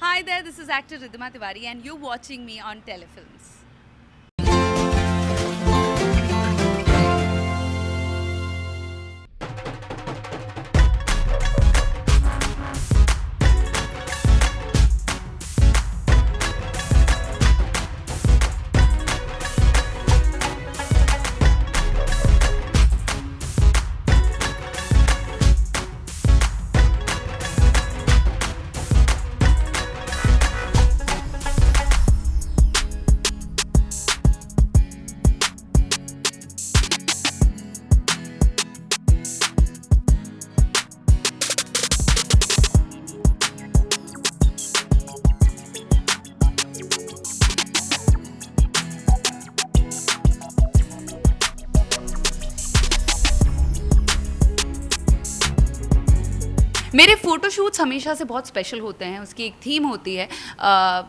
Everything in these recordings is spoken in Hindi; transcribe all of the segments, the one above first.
Hi there, this is actor Ridhima Tiwari and you're watching me on Telefilms. मेरे फ़ोटोशूट्स हमेशा से बहुत स्पेशल होते हैं, उसकी एक थीम होती है,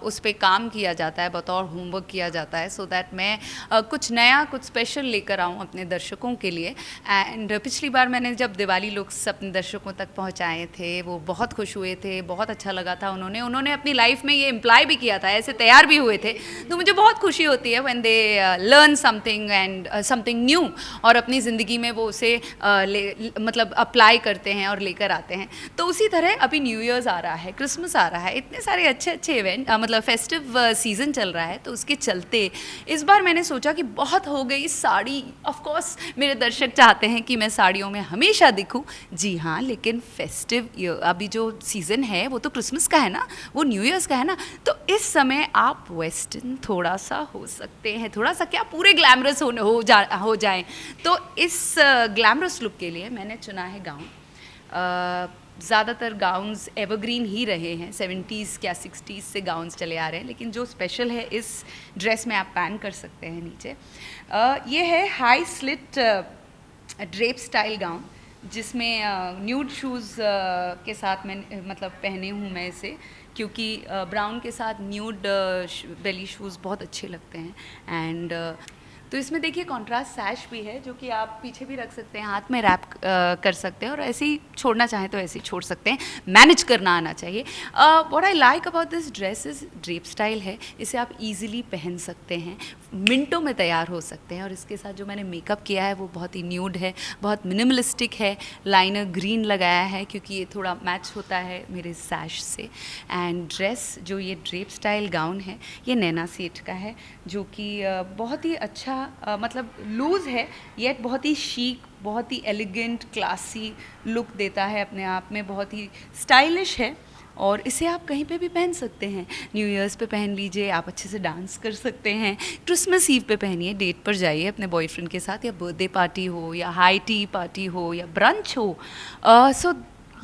उस पे काम किया जाता है, बतौर होमवर्क किया जाता है सो दैट मैं कुछ नया कुछ स्पेशल लेकर आऊँ अपने दर्शकों के लिए। एंड पिछली बार मैंने जब दिवाली लुक्स अपने दर्शकों तक पहुँचाए थे वो बहुत खुश हुए थे, बहुत अच्छा लगा था। उन्होंने अपनी लाइफ में ये इम्प्लाई भी किया था, ऐसे तैयार भी हुए थे। तो मुझे बहुत खुशी होती है when they learn something and something new और अपनी ज़िंदगी में वो उसे मतलब अप्लाई करते हैं और लेकर आते हैं। तो उसी तरह अभी न्यू ईयर्स आ रहा है, क्रिसमस आ रहा है, इतने सारे अच्छे अच्छे इवेंट मतलब फेस्टिव सीज़न चल रहा है। तो उसके चलते इस बार मैंने सोचा कि बहुत हो गई साड़ी। ऑफ कोर्स मेरे दर्शक चाहते हैं कि मैं साड़ियों में हमेशा दिखूं। जी हाँ, लेकिन फेस्टिव अभी जो सीज़न है वो तो क्रिसमस का है ना, वो न्यू ईयर्स का है ना। तो इस समय आप वेस्टर्न थोड़ा सा हो सकते हैं, थोड़ा सा क्या पूरे ग्लैमरस हो जाएं। तो इस ग्लैमरस लुक के लिए मैंने चुना है गाउन। ज़्यादातर गाउन्स एवरग्रीन ही रहे हैं, 70s क्या 60s से गाउन्स चले आ रहे हैं, लेकिन जो स्पेशल है इस ड्रेस में आप पैन कर सकते हैं नीचे। ये है high slit drape style gown जिसमें न्यूड शूज़ के साथ मैं मतलब पहने हूँ मैं इसे, क्योंकि ब्राउन के साथ न्यूड बेली शूज़ बहुत अच्छे लगते हैं। एंड तो इसमें देखिए कॉन्ट्रास्ट सैश भी है जो कि आप पीछे भी रख सकते हैं, हाथ में रैप कर सकते हैं और ऐसे ही छोड़ना चाहें तो ऐसे ही छोड़ सकते हैं, मैनेज करना आना चाहिए। What I like about this dress is drape style है, इसे आप इजीली पहन सकते हैं, मिनटों में तैयार हो सकते हैं। और इसके साथ जो मैंने मेकअप किया है वो बहुत ही न्यूड है, बहुत मिनिमलिस्टिक है, लाइनर ग्रीन लगाया है क्योंकि ये थोड़ा मैच होता है मेरे सैश से। एंड ड्रेस जो ये ड्रेप स्टाइल गाउन है ये नैना सेठ का है जो कि बहुत ही अच्छा मतलब लूज़ है येट बहुत ही शीक, बहुत ही एलिगेंट क्लासी लुक देता है अपने आप में, बहुत ही स्टाइलिश है। और इसे आप कहीं पे भी पहन सकते हैं, न्यू ईयर्स पे पहन लीजिए, आप अच्छे से डांस कर सकते हैं, क्रिसमस ईव पे पहनिए, डेट पर जाइए अपने बॉयफ्रेंड के साथ, या बर्थडे पार्टी हो या हाई टी पार्टी हो या ब्रंच हो। सो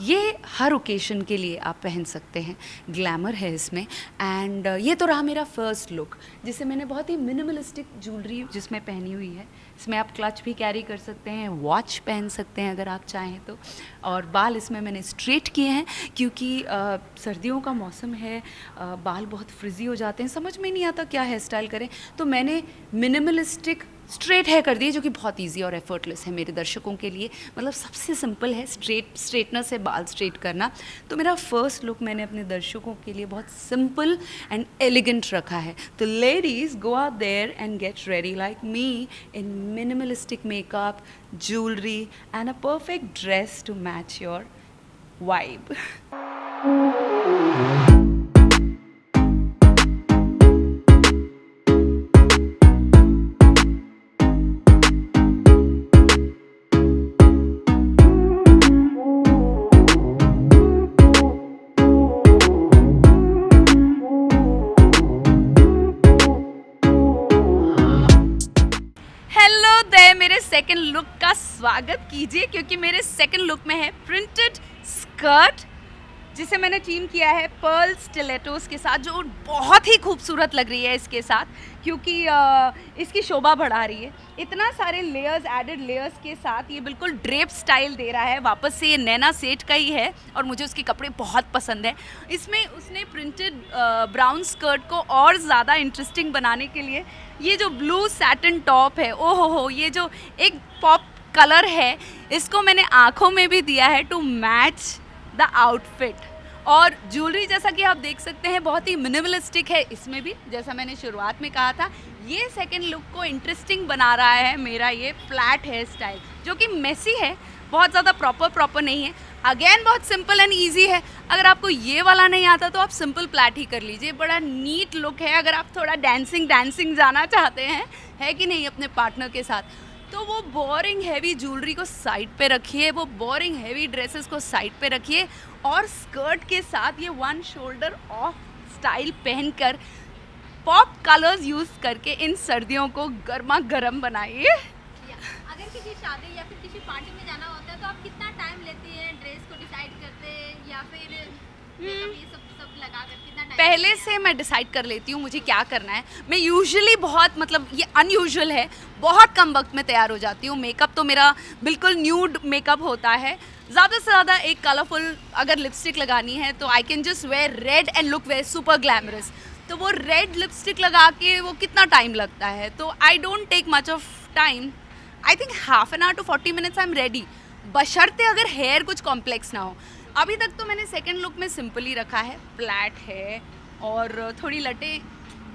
ये हर ओकेशन के लिए आप पहन सकते हैं, ग्लैमर है इसमें। एंड ये तो रहा मेरा फर्स्ट लुक जिसे मैंने बहुत ही मिनिमलिस्टिक ज्वेलरी जिसमें पहनी हुई है। इसमें आप क्लच भी कैरी कर सकते हैं, वॉच पहन सकते हैं अगर आप चाहें तो। और बाल इसमें मैंने स्ट्रेट किए हैं क्योंकि सर्दियों का मौसम है, बाल बहुत फ्रिजी हो जाते हैं, समझ में नहीं आता क्या हेयर स्टाइल करें। तो मैंने मिनिमलिस्टिक स्ट्रेट हेयर कर दिए जो कि बहुत इजी और एफर्टलेस है मेरे दर्शकों के लिए। मतलब सबसे सिंपल है स्ट्रेटनर से बाल स्ट्रेट करना। तो मेरा फर्स्ट लुक मैंने अपने दर्शकों के लिए बहुत सिंपल एंड एलिगेंट रखा है। तो ladies go out there and get ready like me in minimalistic makeup, jewelry and a perfect dress to match your vibe. Hello दे, मेरे सेकंड लुक का स्वागत कीजिए क्योंकि मेरे सेकंड लुक में है प्रिंटेड स्कर्ट जिसे मैंने टीम किया है पर्ल स्टिलेटोस के साथ, जो बहुत ही खूबसूरत लग रही है इसके साथ क्योंकि इसकी शोभा बढ़ा रही है। इतना सारे लेयर्स, एडेड लेयर्स के साथ ये बिल्कुल ड्रेप स्टाइल दे रहा है। वापस से ये नैना सेठ का ही है और मुझे उसके कपड़े बहुत पसंद है। इसमें उसने प्रिंटेड ब्राउन स्कर्ट को और ज़्यादा इंटरेस्टिंग बनाने के लिए ये जो ब्लू सैटिन टॉप है, ओहो हो, ये जो एक पॉप कलर है, इसको मैंने आँखों में भी दिया है टू मैच द आउटफिट। और ज्वेलरी जैसा कि आप देख सकते हैं बहुत ही मिनिमलिस्टिक है इसमें भी, जैसा मैंने शुरुआत में कहा था। ये सेकंड लुक को इंटरेस्टिंग बना रहा है मेरा ये फ्लैट हेयर स्टाइल, जो कि मेसी है, बहुत ज़्यादा प्रॉपर नहीं है। अगेन बहुत सिंपल एंड ईजी है। अगर आपको ये वाला नहीं आता तो आप सिंपल प्लैट ही कर लीजिए, बड़ा नीट लुक है। अगर आप थोड़ा डांसिंग जाना चाहते हैं, है कि नहीं, अपने पार्टनर के साथ, तो वो बोरिंग हैवी ज्वेलरी को साइड पे रखिए, वो बोरिंग हैवी ड्रेसेस को साइड पे रखिए और स्कर्ट के साथ ये वन शोल्डर ऑफ स्टाइल पहनकर पॉप कलर्स यूज़ करके इन सर्दियों को गर्मा गर्म बनाइए। अगर किसी शादी या फिर किसी पार्टी में जाना होता है तो आप कितना टाइम लेती हैं ड्रेस को डिसाइड करते हैं, या फिर मेकअप ये सब लगा कर कितना टाइम? पहले से मैं डिसाइड कर लेती हूँ मुझे क्या करना है। मैं यूजुअली बहुत, मतलब ये अनयूजुअल है, बहुत कम वक्त में तैयार हो जाती हूँ। मेकअप तो मेरा बिल्कुल न्यूड मेकअप होता है। ज़्यादा से ज़्यादा एक कलरफुल अगर लिपस्टिक लगानी है तो I can just wear red and look wear super glamorous. तो वो रेड लिपस्टिक लगा के वो कितना टाइम लगता है, तो I don't take much of time. I think half an hour to 40 minutes I am ready, बशर्ते अगर हेयर कुछ कॉम्प्लेक्स ना हो। अभी तक तो मैंने सेकंड लुक में सिंपल ही रखा है, फ्लैट है और थोड़ी लटें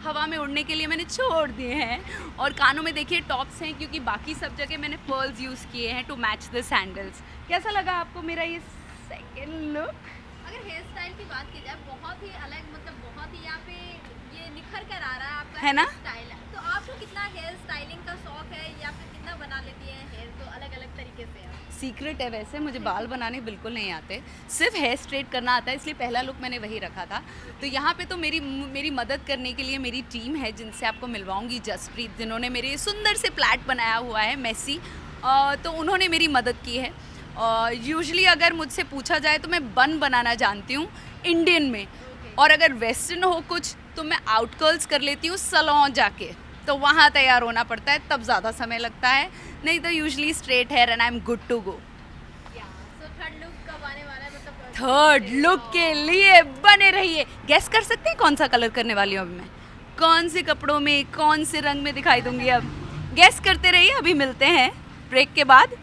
हवा में उड़ने के लिए मैंने छोड़ दिए हैं। और कानों में देखिए टॉप्स हैं, क्योंकि बाकी सब जगह मैंने पर्ल्स यूज़ किए हैं टू मैच द सैंडल्स। कैसा लगा आपको मेरा ये सेकंड लुक? अगर हेयर स्टाइल की बात की जाए, बहुत ही अलग, मतलब बहुत ही यहाँ पे ये निखर कर आ रहा है आपका है ना? स्टाइल। तो आपको कितना हेयर स्टाइलिंग का शौक है, या फिर कितना बना लेती है हेयर को अलग अलग तरीके से आप? सीक्रेट है वैसे, मुझे बाल बनाने बिल्कुल नहीं आते, सिर्फ हेयर स्ट्रेट करना आता है, इसलिए पहला लुक मैंने वही रखा था। तो यहाँ पे तो मेरी मदद करने के लिए मेरी टीम है, जिनसे आपको मिलवाऊंगी, जसप्रीत, जिन्होंने मेरे सुंदर से फ्लैट बनाया हुआ है मेसी, तो उन्होंने मेरी मदद की है। यूजुअली अगर मुझसे पूछा जाए तो मैं बन बनाना जानती हूँ इंडियन में, और अगर वेस्टर्न हो कुछ तो मैं आउट कर्ल्स कर लेती हूँ सैलून जाके, तो वहाँ तैयार होना पड़ता है, तब ज़्यादा समय लगता है। नहीं तो usually straight hair and I am good to go. So third look कब आने वाला है, मतलब थर्ड लुक के लिए बने रहिए। गेस कर सकते हैं कौन सा कलर करने वाली हूँ अभी मैं, कौन से कपड़ों में, कौन से रंग में दिखाई दूंगी? अब गेस करते रहिए, अभी मिलते हैं ब्रेक के बाद।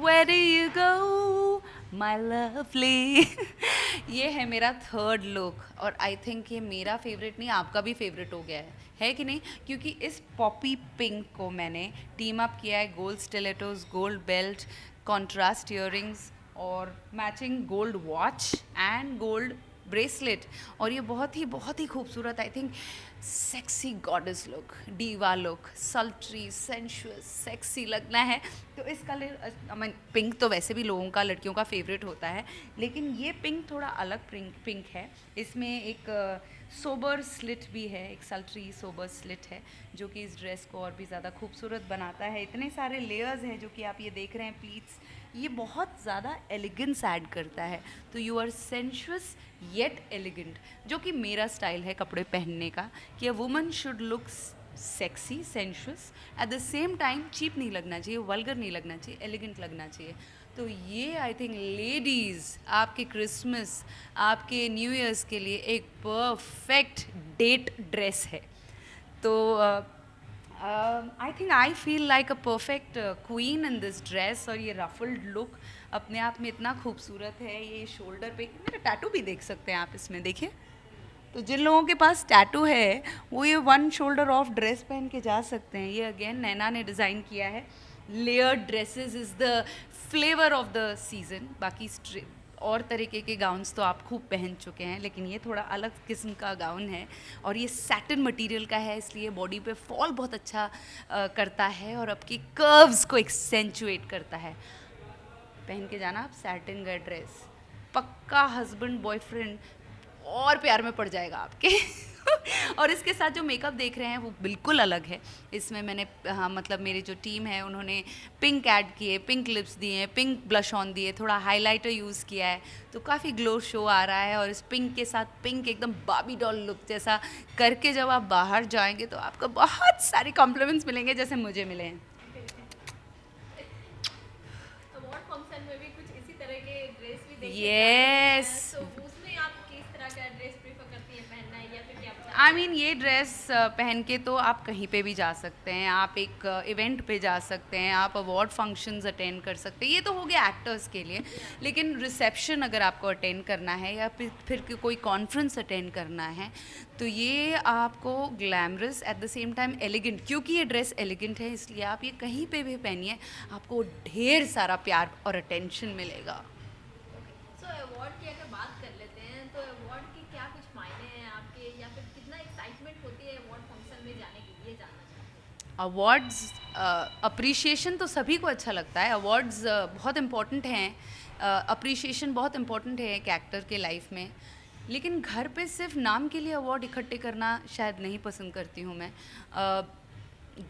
Where do you go, my lovely? ये है मेरा थर्ड लुक, और आई थिंक ये मेरा फेवरेट नहीं, आपका भी फेवरेट हो गया है कि नहीं? क्योंकि इस पॉपी पिंक को मैंने टीम अप किया है gold stilettos, gold belt, contrast earrings और matching gold watch and gold bracelet. और ये बहुत ही खूबसूरत, I think sexy goddess look, diva look, sultry, sensuous, sexy लगना है। तो इस कलर, आई मीन पिंक तो वैसे भी लोगों का, लड़कियों का फेवरेट होता है, लेकिन ये पिंक थोड़ा अलग पिंक है। इसमें एक सोबर स्लिट भी है, एक सल्ट्री सोबर स्लिट है, जो कि इस ड्रेस को और भी ज़्यादा खूबसूरत बनाता है। इतने सारे लेयर्स हैं जो कि आप ये देख रहे हैं, प्लीट्स, ये बहुत ज़्यादा एलिगेंस ऐड करता है। तो you are sensuous yet elegant, जो कि मेरा स्टाइल है कपड़े पहनने का, कि a woman should look sexy, sensuous, at the same time cheap नहीं लगना चाहिए, वल्गर नहीं लगना चाहिए, एलिगेंट लगना चाहिए। तो ये आई थिंक लेडीज़ आपके क्रिसमस, आपके न्यू ईयर्स के लिए एक परफेक्ट डेट ड्रेस है। तो I think I feel like a perfect queen in this dress. और ये रफल्ड लुक अपने आप में इतना खूबसूरत है। ये शोल्डर पे मेरा टैटू भी देख सकते हैं आप इसमें, देखिए। तो जिन लोगों के पास टैटू है वो ये वन शोल्डर ऑफ ड्रेस पहन के जा सकते हैं। ये अगेन नैना ने डिज़ाइन किया है। Layered dresses is the flavour of the season. बाकी और तरीके के गाउन्स तो आप खूब पहन चुके हैं, लेकिन ये थोड़ा अलग किस्म का गाउन है और ये सैटिन मटेरियल का है, इसलिए बॉडी पे फॉल बहुत अच्छा करता है और आपकी कर्व्स को एक्सेंचुएट करता है। पहन के जाना आप सैटिन का ड्रेस, पक्का हस्बैंड बॉयफ्रेंड और प्यार में पड़ जाएगा आपके। और इसके साथ जो मेकअप देख रहे हैं वो बिल्कुल अलग है। इसमें मैंने हाँ मतलब मेरी जो टीम है उन्होंने पिंक ऐड किए, पिंक लिप्स दिए, पिंक ब्लश ऑन दिए, थोड़ा हाइलाइटर यूज़ किया है, तो काफ़ी ग्लो शो आ रहा है। और इस पिंक के साथ पिंक एकदम बाबी डॉल लुक जैसा करके जब आप बाहर जाएंगे तो आपको बहुत सारे कॉम्प्लीमेंट्स मिलेंगे जैसे मुझे मिले हैं। अवार्ड फंक्शन में भी कुछ इसी तरह के ड्रेस भी देखे Yes. तो उसमें आप किस तरह का ड्रेस प्रेफर करती हैं पहनना या फिर क्या आई मीन ये ड्रेस पहन के तो आप कहीं पे भी जा सकते हैं, आप एक इवेंट पे जा सकते हैं, आप अवार्ड फंक्शंस अटेंड कर सकते हैं, ये तो हो गया एक्टर्स के लिए। लेकिन रिसेप्शन अगर आपको अटेंड करना है या फिर कोई कॉन्फ्रेंस अटेंड करना है तो ये आपको glamorous eight the same time elegant, क्योंकि ये ड्रेस एलिगेंट है इसलिए आप ये कहीं पे भी पहनिए आपको ढेर सारा प्यार और अटेंशन मिलेगा। सो अवार्ड की अगर बात कर लेते हैं तो अवार्ड के क्या कुछ मायने हैं आपके या फिर कितना एक्साइटमेंट होती है अवार्ड फंक्शन में जाने के लिए, जानना चाहते हैं। अवार्ड्स अप्रिशिएशन तो सभी को अच्छा लगता है, अवार्ड्स बहुत इम्पोर्टेंट हैं, अप्रिशिएशन बहुत इम्पोर्टेंट है एक एक्टर के लाइफ में। लेकिन घर पे सिर्फ नाम के लिए अवार्ड इकट्ठे करना शायद नहीं पसंद करती हूँ मैं।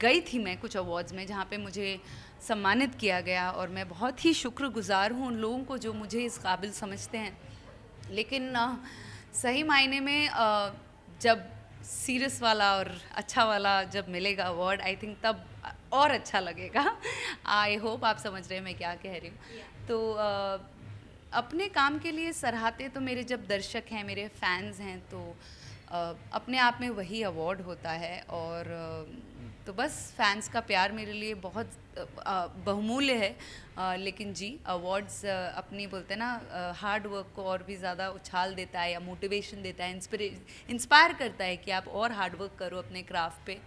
गई थी मैं कुछ अवार्ड्स में जहाँ पे मुझे सम्मानित किया गया और मैं बहुत ही शुक्रगुजार हूँ उन लोगों को जो मुझे इस काबिल समझते हैं। लेकिन सही मायने में जब सीरियस वाला और अच्छा वाला जब मिलेगा अवार्ड, आई थिंक तब और अच्छा लगेगा। आई होप आप समझ रहे हैं मैं क्या कह रही हूँ। तो अपने काम के लिए सराहते तो मेरे जब दर्शक हैं, मेरे फैंस हैं, तो अपने आप में वही अवार्ड होता है। और तो बस फैंस का प्यार मेरे लिए बहुत बहुमूल्य है। लेकिन जी अवार्ड्स अपनी बोलते हैं ना हार्ड वर्क को और भी ज़्यादा उछाल देता है या मोटिवेशन देता है, इंस्पायर करता है कि आप और हार्ड वर्क करो अपने क्राफ्ट पे।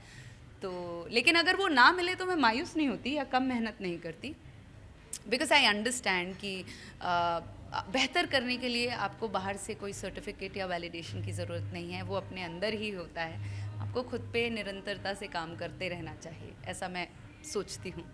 तो लेकिन अगर वो ना मिले तो मैं मायूस नहीं होती या कम मेहनत नहीं करती, बिकॉज आई अंडरस्टैंड कि बेहतर करने के लिए आपको बाहर से कोई सर्टिफिकेट या वैलिडेशन की ज़रूरत नहीं है, वो अपने अंदर ही होता है। आपको खुद पे निरंतरता से काम करते रहना चाहिए, ऐसा मैं सोचती हूँ।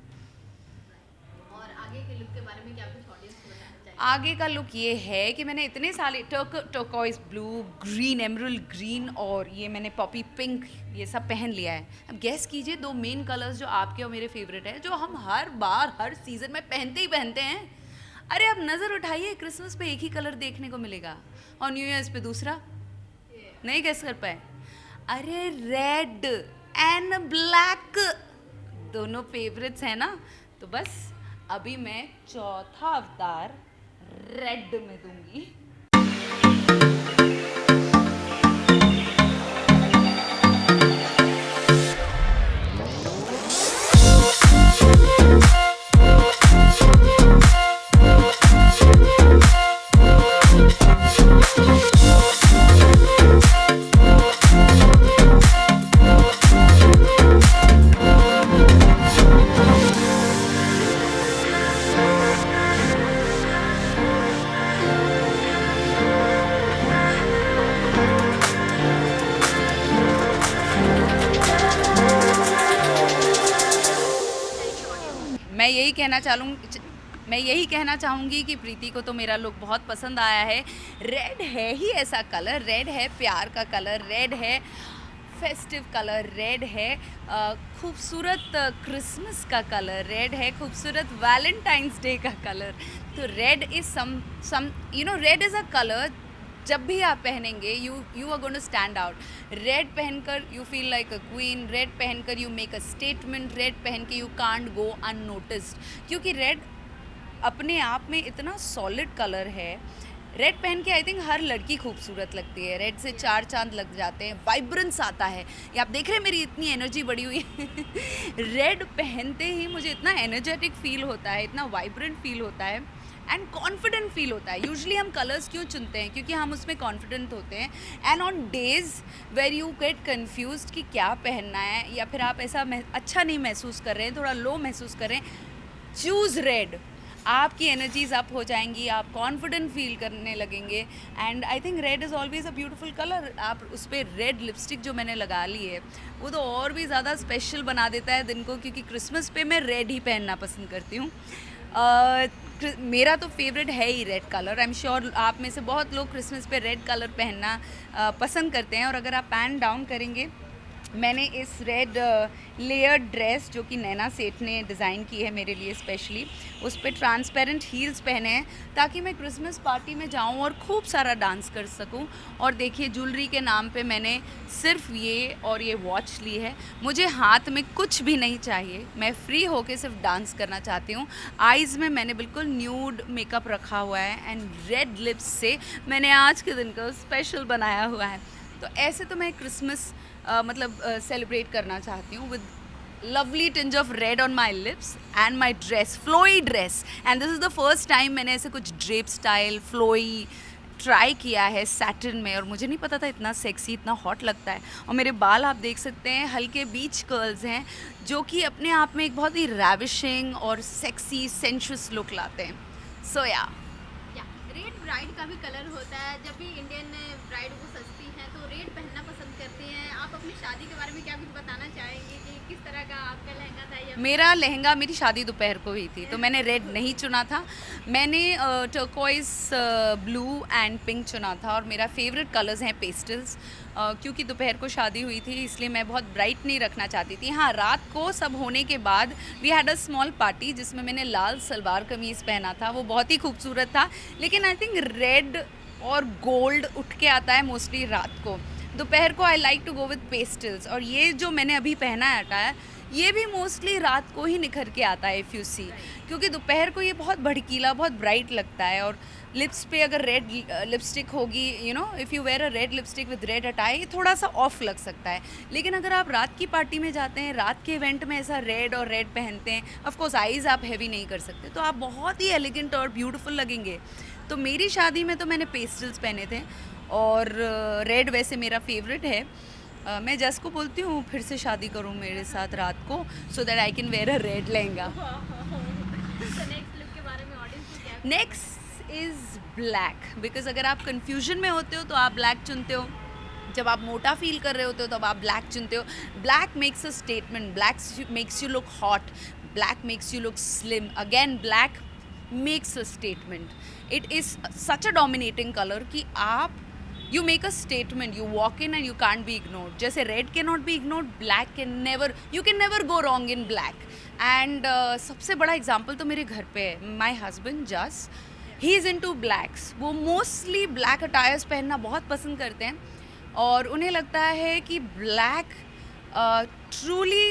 और आगे के लुक के बारे में क्या कुछ ऑडियंस को बताना चाहिए? आगे का लुक ये है कि मैंने इतने सारे turquoise blue, green, emerald green और ये मैंने पॉपी पिंक ये सब पहन लिया है। अब गैस कीजिए दो मेन कलर्स जो आपके और मेरे फेवरेट हैं, जो हम हर बार हर सीज़न में पहनते ही पहनते हैं। अरे अब नज़र उठाइए, क्रिसमस पे एक ही कलर देखने को मिलेगा और न्यू ईयर्स पे दूसरा। नहीं गैस कर पाए? अरे रेड एंड ब्लैक दोनों फेवरेट्स हैं ना, तो बस अभी मैं चौथा अवतार रेड में दूंगी। मैं यही कहना चाहूँगी कि प्रीति को तो मेरा लुक बहुत पसंद आया है। रेड है ही ऐसा कलर, रेड है प्यार का कलर, रेड है फेस्टिव कलर, रेड है खूबसूरत क्रिसमस का कलर, रेड है खूबसूरत वैलेंटाइंस डे का कलर। तो red is some red is a colour जब भी आप पहनेंगे you are going to stand out. Red पहनकर you feel like a queen, red पहनकर you make a statement, red पहन के यू कांट गो अननोटिस्ड, क्योंकि रेड अपने आप में इतना सॉलिड कलर है। रेड पहन के आई थिंक हर लड़की खूबसूरत लगती है, रेड से चार चांद लग जाते हैं, वाइब्रेंस आता है। ये आप देख रहे हैं मेरी इतनी एनर्जी बढ़ी हुई है। रेड पहनते ही मुझे इतना एनर्जेटिक फील होता है, इतना वाइब्रेंट फील होता है एंड कॉन्फिडेंट फील होता है। यूजुअली हम कलर्स क्यों चुनते हैं? क्योंकि हम उसमें कॉन्फिडेंट होते हैं। And on days where you get confuse कि क्या पहनना है या फिर आप ऐसा अच्छा नहीं महसूस कर रहे हैं, थोड़ा लो महसूस कर रहे हैं, चूज़ रेड। आपकी एनर्जीज अप हो जाएंगी, आप कॉन्फिडेंट फील करने लगेंगे। And I think red is always a beautiful colour. आप उस पर रेड लिपस्टिक जो मैंने लगा ली है वो तो और भी ज़्यादा स्पेशल बना देता है दिन को, क्योंकि क्रिसमस पे मैं रेड ही पहनना पसंद करती हूँ। मेरा तो फेवरेट है ही red colour. I am sure आप में से बहुत लोग क्रिसमस पे रेड कलर पहनना पसंद करते हैं। और अगर आप पैन डाउन करेंगे, मैंने इस रेड लेयर्ड ड्रेस जो कि नैना सेठ ने डिज़ाइन की है मेरे लिए स्पेशली, उस पर ट्रांसपेरेंट हील्स पहने हैं ताकि मैं क्रिसमस पार्टी में जाऊं और खूब सारा डांस कर सकूं। और देखिए, ज्वेलरी के नाम पे मैंने सिर्फ ये और ये वॉच ली है। मुझे हाथ में कुछ भी नहीं चाहिए, मैं फ्री होके सिर्फ डांस करना चाहती हूँ। आइज़ में मैंने बिल्कुल न्यूड मेकअप रखा हुआ है एंड रेड लिप्स से मैंने आज के दिन को स्पेशल बनाया हुआ है। तो ऐसे तो मैं क्रिसमस मतलब सेलिब्रेट करना चाहती हूँ with lovely tinge of red on my lips and my dress, flowy dress. And this is the first time मैंने ऐसे कुछ ड्रेप स्टाइल फ्लोई ट्राई किया है सैटिन में, और मुझे नहीं पता था इतना सेक्सी, इतना हॉट लगता है। और मेरे बाल आप देख सकते हैं, हल्के बीच कर्ल्स हैं जो कि अपने आप में एक बहुत ही रैविशिंग और सेक्सी सेंशुअस लुक लाते हैं। सो या रेड ब्राइड का भी कलर होता है। जब भी इंडियन ब्राइड वो सजती हैं तो रेड पहनना पसंद करती हैं। आप अपनी शादी के बारे में क्या कुछ बताना चाहेंगे कि किस तरह का आपका लहंगा था? या मेरा लहंगा, मेरी शादी दोपहर को हुई थी तो मैंने रेड नहीं चुना था, मैंने टर्कोइज ब्लू एंड पिंक चुना था। और मेरा फेवरेट कलर्स हैं पेस्टल्स, क्योंकि दोपहर को शादी हुई थी इसलिए मैं बहुत ब्राइट नहीं रखना चाहती थी। हाँ, रात को सब होने के बाद we had a small party जिसमें मैंने लाल सलवार कमीज़ पहना था, वो बहुत ही खूबसूरत था। लेकिन आई थिंक रेड और गोल्ड उठ के आता है मोस्टली रात को। दोपहर को I like to go with pastels. और ये जो मैंने अभी पहना है ये भी मोस्टली रात को ही निखर के आता है इफ़ यू सी, क्योंकि दोपहर को ये बहुत भड़कीला, बहुत ब्राइट लगता है। और लिप्स पे अगर रेड लिपस्टिक होगी, you know, if you wear a red lipstick with red attire, ये थोड़ा सा ऑफ लग सकता है। लेकिन अगर आप रात की पार्टी में जाते हैं, रात के इवेंट में ऐसा रेड और रेड पहनते हैं, ऑफ कोर्स आईज़ आप हैवी नहीं कर सकते, तो आप बहुत ही एलिगेंट और ब्यूटीफुल लगेंगे। तो मेरी शादी में तो मैंने पेस्टल्स पहने थे और रेड वैसे मेरा फेवरेट है। मैं जस को बोलती हूँ फिर से शादी करूँ मेरे साथ रात को, so that I can wear a red lehenga. Next look के बारे में ऑडियंस को क्या? नेक्स्ट इज़ ब्लैक, बिकॉज अगर आप कन्फ्यूजन में होते हो तो आप ब्लैक चुनते हो, जब आप मोटा फील कर रहे होते हो तब आप ब्लैक चुनते हो। Black makes a statement, black makes you look hot, black makes you look slim. Again black makes a statement. It is such a dominating colour कि आप you make a statement, you walk in and you can't be ignored. जैसे red cannot be ignored, black can never, you can never go wrong in black. And सबसे बड़ा example तो मेरे घर पे है, my husband Jas, he is into blacks. वो mostly black attires पहनना बहुत पसंद करते हैं और उन्हें लगता है कि black truly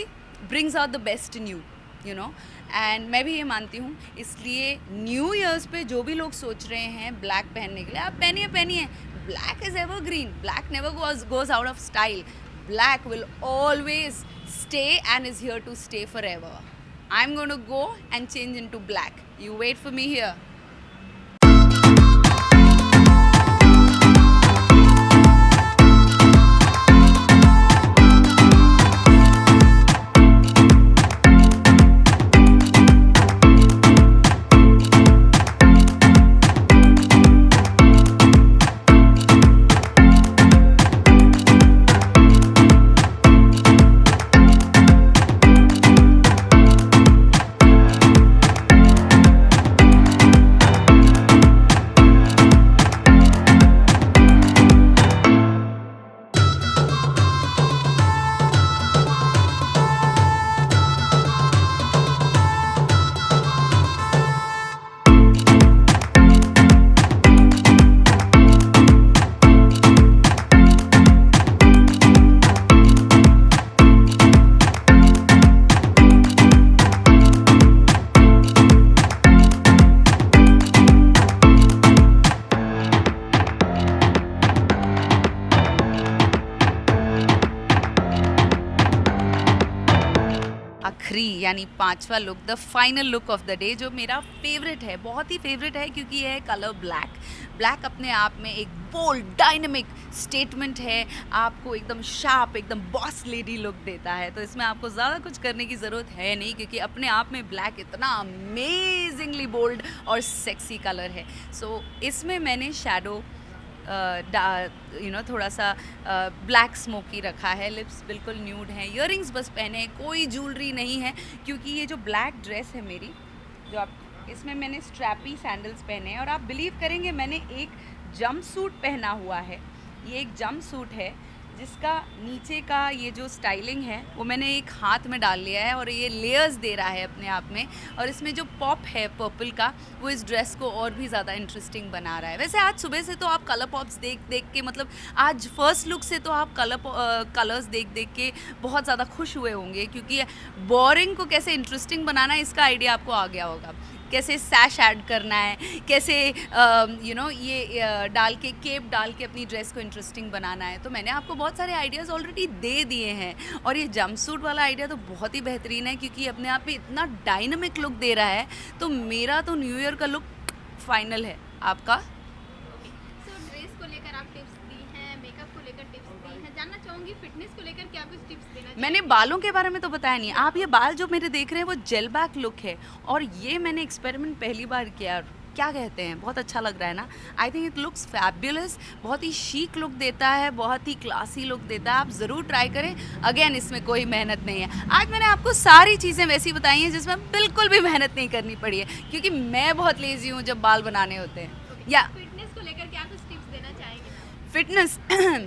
brings out the best in you, you know. And मैं भी ये मानती हूँ, इसलिए न्यू ईयर्स पे जो भी लोग सोच रहे हैं ब्लैक पहनने के लिए, आप पहनिए। Black is evergreen. Black never goes out of style. Black will always stay and is here to stay forever. I'm going to go and change into black. You wait for me here. यानी पांचवा look, the final look of the day, जो मेरा फेवरेट है, बहुत ही फेवरेट है, क्योंकि यह है कलर ब्लैक। ब्लैक अपने आप में एक बोल्ड डायनेमिक स्टेटमेंट है, आपको एकदम शार्प, एकदम बॉस लेडी लुक देता है। तो इसमें आपको ज़्यादा कुछ करने की ज़रूरत है नहीं, क्योंकि अपने आप में ब्लैक इतना अमेजिंगली बोल्ड और सेक्सी कलर है। सो इसमें मैंने शैडो थोड़ा सा ब्लैक स्मोकी रखा है, लिप्स बिल्कुल न्यूड हैं, ईयरिंग्स बस पहने हैं, कोई ज्वेलरी नहीं है, क्योंकि ये जो ब्लैक ड्रेस है मेरी, जो आप इसमें मैंने स्ट्रैपी सैंडल्स पहने हैं, और आप बिलीव करेंगे मैंने एक जंप सूट पहना हुआ है। ये एक जंप सूट है जिसका नीचे का ये जो स्टाइलिंग है वो मैंने एक हाथ में डाल लिया है, और ये लेयर्स दे रहा है अपने आप में, और इसमें जो पॉप है पर्पल का वो इस ड्रेस को और भी ज़्यादा इंटरेस्टिंग बना रहा है। वैसे आज सुबह से तो आप कलर पॉप्स देख देख के, मतलब आज फर्स्ट लुक से तो आप कलर्स देख देख के बहुत ज़्यादा खुश हुए होंगे, क्योंकि बोरिंग को कैसे इंटरेस्टिंग बनाना है इसका आइडिया आपको आ गया होगा। कैसे सैश ऐड करना है, कैसे ये डाल के, केप डाल के अपनी ड्रेस को इंटरेस्टिंग बनाना है। तो मैंने आपको बहुत सारे आइडियाज़ ऑलरेडी दे दिए हैं, और ये जंपसूट वाला आइडिया तो बहुत ही बेहतरीन है, क्योंकि अपने आप में इतना डायनामिक लुक दे रहा है। तो मेरा तो न्यू ईयर का लुक फाइनल है। आपका? सो ड्रेस को लेकर आप टिप्स दी हैं, मेकअप को लेकर टिप्स दी हैं, जानना चाहूँगी फिटनेस को लेकर क्या कुछ टिप्स देना चाहिए? मैंने बालों के बारे में तो बताया नहीं। आप ये बाल जो मेरे देख रहे हैं वो जेल बैक लुक है, और ये मैंने एक्सपेरिमेंट पहली बार किया। क्या कहते हैं, बहुत अच्छा लग रहा है ना? I think it looks fabulous, बहुत ही शीक लुक देता है, बहुत ही क्लासी लुक देता है। आप ज़रूर ट्राई करें। अगेन इसमें कोई मेहनत नहीं है। आज मैंने आपको सारी चीज़ें वैसी बताई हैं जिसमें बिल्कुल भी मेहनत नहीं करनी पड़ी है, क्योंकि मैं बहुत लेज़ी हूँ जब बाल बनाने होते हैं। या फिटनेस को लेकर क्या कुछ टिप्स देना चाहेंगे? फिटनेस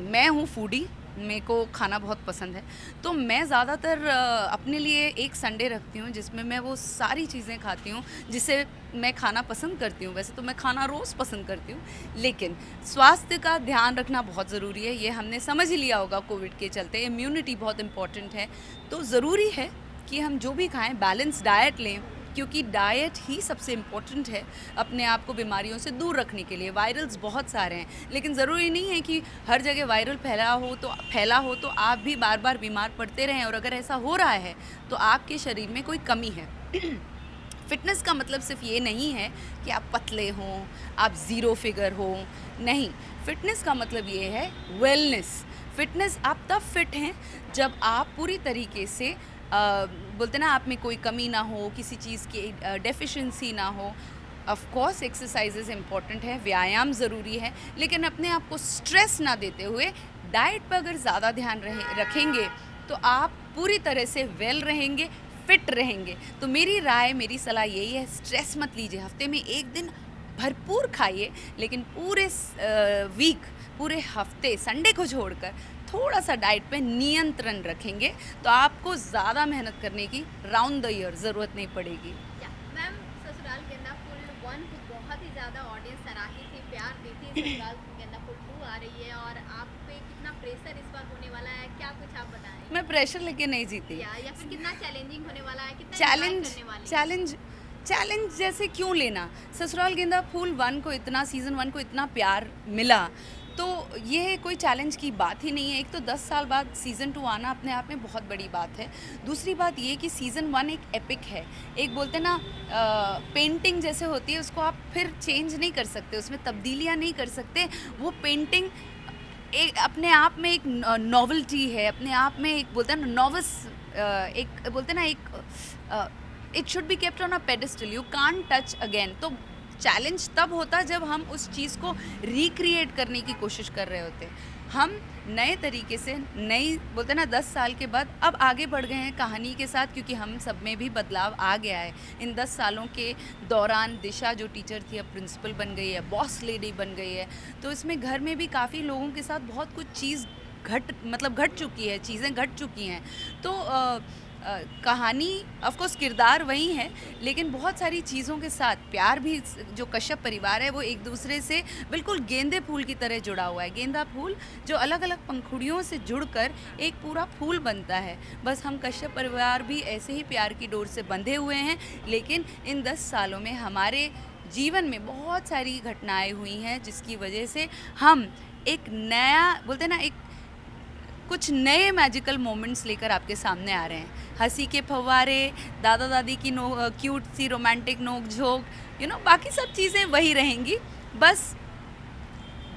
मैं हूँ फूडी, मेरे को खाना बहुत पसंद है, तो मैं ज़्यादातर अपने लिए एक संडे रखती हूँ जिसमें मैं वो सारी चीज़ें खाती हूँ जिसे मैं खाना पसंद करती हूँ। वैसे तो मैं खाना रोज़ पसंद करती हूँ, लेकिन स्वास्थ्य का ध्यान रखना बहुत ज़रूरी है। ये हमने समझ ही लिया होगा कोविड के चलते, इम्यूनिटी बहुत इम्पॉर्टेंट है। तो ज़रूरी है कि हम जो भी खाएं बैलेंस डाइट लें, क्योंकि डाइट ही सबसे इम्पोर्टेंट है अपने आप को बीमारियों से दूर रखने के लिए। वायरल्स बहुत सारे हैं, लेकिन ज़रूरी नहीं है कि हर जगह वायरल फैला हो तो आप भी बार बार बीमार पड़ते रहें। और अगर ऐसा हो रहा है तो आपके शरीर में कोई कमी है। फिटनेस का मतलब सिर्फ ये नहीं है कि आप पतले हों, आप ज़ीरो फिगर हों, नहीं। फिटनेस का मतलब ये है वेलनेस। फिटनेस आप तब फिट हैं जब आप पूरी तरीके से बोलते ना, आप में कोई कमी ना हो, किसी चीज़ की डेफिशिएंसी ना हो। ऑफ कोर्स एक्सरसाइजेज इम्पॉर्टेंट है, व्यायाम ज़रूरी है, लेकिन अपने आप को स्ट्रेस ना देते हुए डाइट पर अगर ज़्यादा ध्यान रखेंगे तो आप पूरी तरह से वेल रहेंगे, फिट रहेंगे। तो मेरी राय, मेरी सलाह यही है, स्ट्रेस मत लीजिए। हफ्ते में एक दिन भरपूर खाइए, लेकिन पूरे वीक, पूरे हफ्ते संडे को छोड़कर थोड़ा सा डाइट पे नियंत्रण रखेंगे तो आपको ज़्यादा मेहनत करने की राउंड द ईयर ज़रूरत नहीं पड़ेगी। मैम, ससुराल गेंदा फूल 1 को बहुत ही ज़्यादा ऑडियंस सराही थी, प्यार दी थी। ससुराल गेंदा फूल 2 आ रही है, और आप पे कितना प्रेशर इस बार होने वाला है, क्या कुछ आप बताएं? मैं प्रेशर लेके नहीं जीती। या फिर कितना चैलेंजिंग होने वाला है, कितना enjoy करने वाली हैं? चैलेंज जैसे क्यों लेना? ससुराल गेंदा फूल 1 को इतना, सीज़न 1 को इतना प्यार मिला, तो ये कोई चैलेंज की बात ही नहीं है। एक तो 10 साल बाद सीज़न 2 आना अपने आप में बहुत बड़ी बात है। दूसरी बात ये कि सीज़न 1 एक एपिक है, एक बोलते ना पेंटिंग जैसे होती है, उसको आप फिर चेंज नहीं कर सकते, उसमें तब्दीलियाँ नहीं कर सकते। वो पेंटिंग एक अपने आप में एक नॉवेल्टी है, अपने आप में एक बोलते हैं ना नॉविस, एक बोलते ना एक it should be kept on a pedestal, you can't touch again. तो चैलेंज तब होता जब हम उस चीज़ को रिक्रिएट करने की कोशिश कर रहे होते। हम नए तरीके से, नई बोलते ना 10 साल के बाद अब आगे बढ़ गए हैं कहानी के साथ, क्योंकि हम सब में भी बदलाव आ गया है। इन 10 सालों के दौरान दिशा जो टीचर थी अब प्रिंसिपल बन गई है, बॉस लेडी बन गई है। तो इसमें घर में भी काफ़ी लोगों के साथ बहुत कुछ चीज़ घट चुकी है, चीज़ें घट चुकी हैं। तो कहानी ऑफ कोर्स किरदार वही है, लेकिन बहुत सारी चीज़ों के साथ प्यार भी, जो कश्यप परिवार है वो एक दूसरे से बिल्कुल गेंदे फूल की तरह जुड़ा हुआ है। गेंदा फूल जो अलग अलग पंखुड़ियों से जुड़कर एक पूरा फूल बनता है। बस हम कश्यप परिवार भी ऐसे ही प्यार की डोर से बंधे हुए हैं, लेकिन इन 10 सालों में हमारे जीवन में बहुत सारी घटनाएं हुई हैं जिसकी वजह से हम एक नया बोलते ना, एक कुछ नए मैजिकल मोमेंट्स लेकर आपके सामने आ रहे हैं। हंसी के फव्वारे, दादा दादी की क्यूट सी रोमांटिक नोक झोंक, बाकी सब चीज़ें वही रहेंगी। बस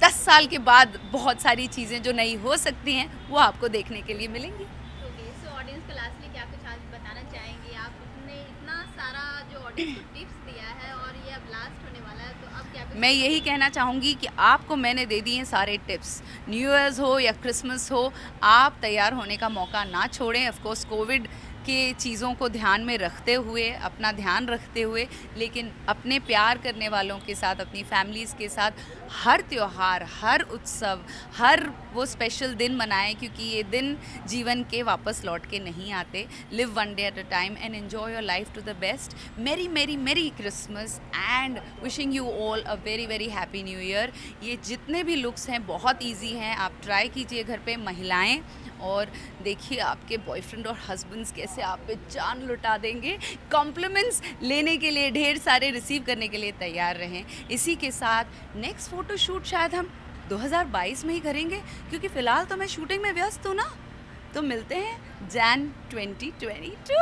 10 साल के बाद बहुत सारी चीज़ें जो नई हो सकती हैं वो आपको देखने के लिए मिलेंगी। ओके, सो ऑडियंस को लास्टली क्या कुछ आज बताना चाहेंगे? आपने इतना सारा जो ऑडियंस को टिप्स दिया है और ये अब लास्ट होने वाला है, तो अब क्या कुछ मैं यही कहना चाहूँगी कि आपको मैंने दे दिए हैं सारे टिप्स। न्यू ईयर्स हो या क्रिसमस हो, आप तैयार होने का मौका ना छोड़ें। ऑफ कोर्स कोविड के चीज़ों को ध्यान में रखते हुए, अपना ध्यान रखते हुए, लेकिन अपने प्यार करने वालों के साथ, अपनी फैमिलीज़ के साथ हर त्योहार, हर उत्सव, हर वो स्पेशल दिन मनाएं, क्योंकि ये दिन जीवन के वापस लौट के नहीं आते। Live one day at a time and enjoy your life to the best. Merry merry merry Christmas and wishing you all a very very happy new year. ये जितने भी लुक्स हैं बहुत ईजी हैं, आप ट्राई कीजिए घर पे महिलाएं, और देखिए आपके बॉयफ्रेंड और हस्बैंड्स कैसे आप पे जान लुटा देंगे। कॉम्प्लीमेंट्स लेने के लिए, ढेर सारे रिसीव करने के लिए तैयार रहें। इसी के साथ नेक्स्ट फ़ोटो शूट शायद हम 2022 में ही करेंगे, क्योंकि फ़िलहाल तो मैं शूटिंग में व्यस्त हूँ ना। तो मिलते हैं Jan 2022।